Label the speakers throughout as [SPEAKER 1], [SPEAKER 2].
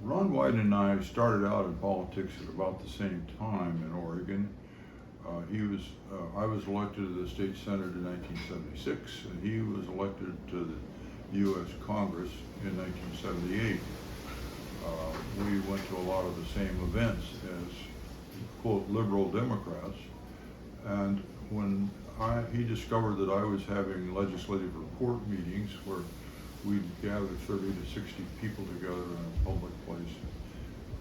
[SPEAKER 1] Ron Wyden and I started out in politics at about the same time in Oregon. I was elected to the state senate in 1976, and he was elected to the U.S. Congress in 1978. We went to a lot of the same events as, quote, liberal Democrats. And when he discovered that I was having legislative report meetings where we'd gather 30 to 60 people together in a public place,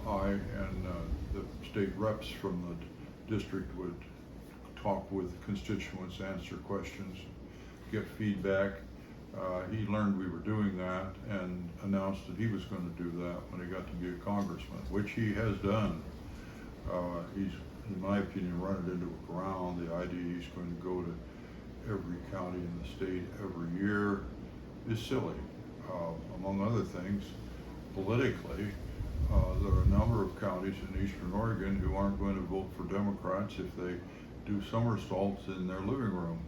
[SPEAKER 1] I and the state reps from the district would talk with constituents, answer questions, get feedback. He learned we were doing that and announced that he was going to do that when he got to be a congressman, which he has done. He's, in my opinion, run it into the ground. The idea he's going to go to every county in the state every year is silly. Among other things, politically, there are a number of counties in eastern Oregon who aren't going to vote for Democrats if they do somersaults in their living room.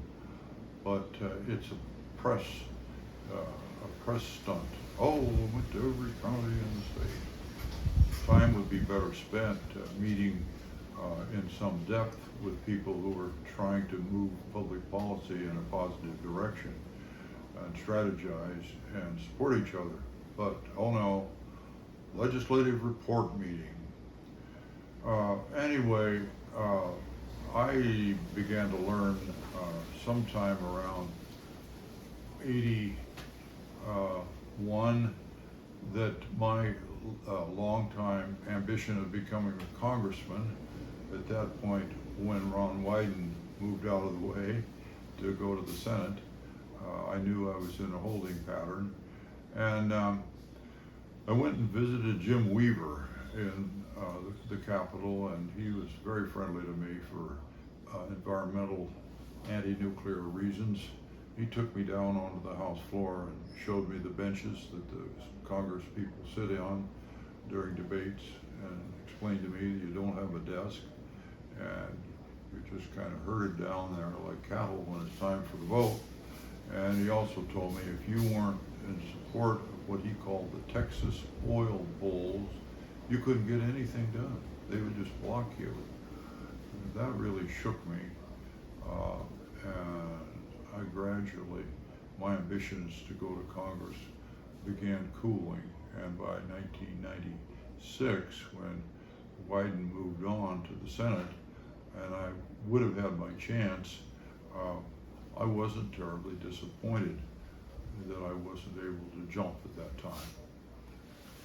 [SPEAKER 1] But it's a press stunt. Oh, went to every county in the state. Time would be better spent meeting in some depth with people who are trying to move public policy in a positive direction and strategize and support each other. But, oh no, legislative report meeting. Anyway, I began to learn sometime around 81 that my longtime ambition of becoming a congressman, at that point when Ron Wyden moved out of the way to go to the Senate, I knew I was in a holding pattern. And I went and visited Jim Weaver in the Capitol, and he was very friendly to me for environmental, anti-nuclear reasons. He took me down onto the House floor and showed me the benches that the Congress people sit on during debates, and explained to me that you don't have a desk and you're just kind of herded down there like cattle when it's time for the vote. And he also told me if you weren't in support of what he called the Texas oil bulls, you couldn't get anything done. They would just block you. And that really shook me. And I gradually, my ambitions to go to Congress began cooling. And by 1996, when Wyden moved on to the Senate, and I would have had my chance, I wasn't terribly disappointed that I wasn't able to jump at that time.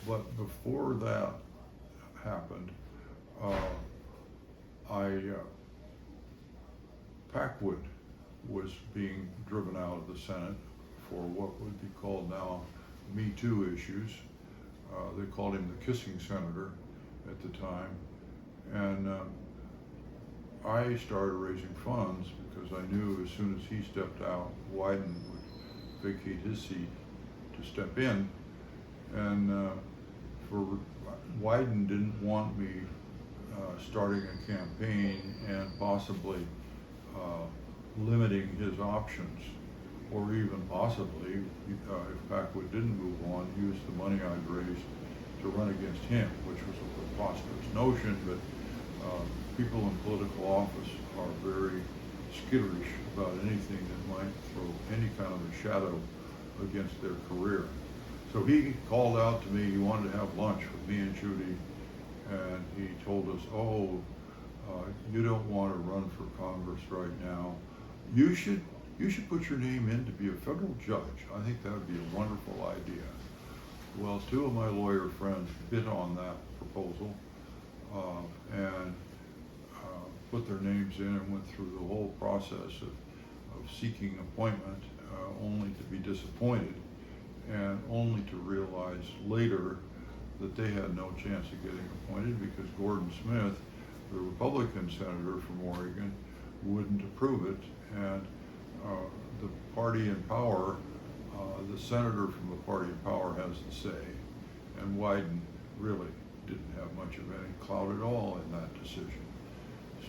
[SPEAKER 1] But before that happened, Packwood was being driven out of the Senate for what would be called now Me Too issues. They called him the kissing senator at the time. And I started raising funds because I knew as soon as he stepped out, Wyden would vacate his seat to step in. And Wyden didn't want me starting a campaign and possibly limiting his options, or even possibly, if Packwood didn't move on, use the money I'd raised to run against him, which was a preposterous notion, but people in political office are very skitterish about anything that might throw any kind of a shadow against their career. So he called out to me, he wanted to have lunch with me and Judy, and he told us, you don't want to run for Congress right now. You should put your name in to be a federal judge. I think that would be a wonderful idea. Well, two of my lawyer friends bit on that proposal and put their names in and went through the whole process of seeking appointment, only to be disappointed and only to realize later that they had no chance of getting appointed because Gordon Smith, the Republican senator from Oregon, wouldn't approve it, and the party in power, the senator from the party in power has the say, and Wyden really didn't have much of any clout at all in that decision.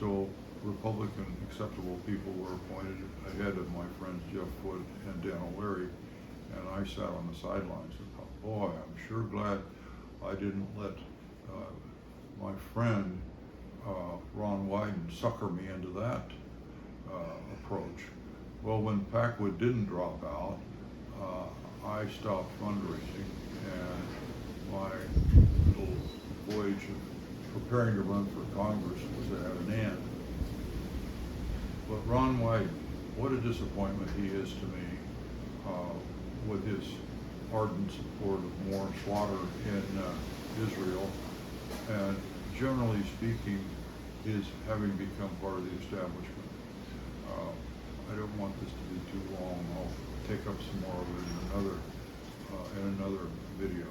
[SPEAKER 1] So Republican acceptable people were appointed ahead of my friends Jeff Foote and Dan O'Leary, and I sat on the sidelines and thought, boy, I'm sure glad I didn't let my friend Ron Wyden sucker me into that approach. Well, when Packwood didn't drop out, I stopped fundraising, and my little voyage of preparing to run for Congress was at an end. But Ron Wyden, what a disappointment he is to me, with his ardent support of more slaughter in Israel, and generally speaking, is having become part of the establishment. I don't want this to be too long. I'll take up some more of it in another video.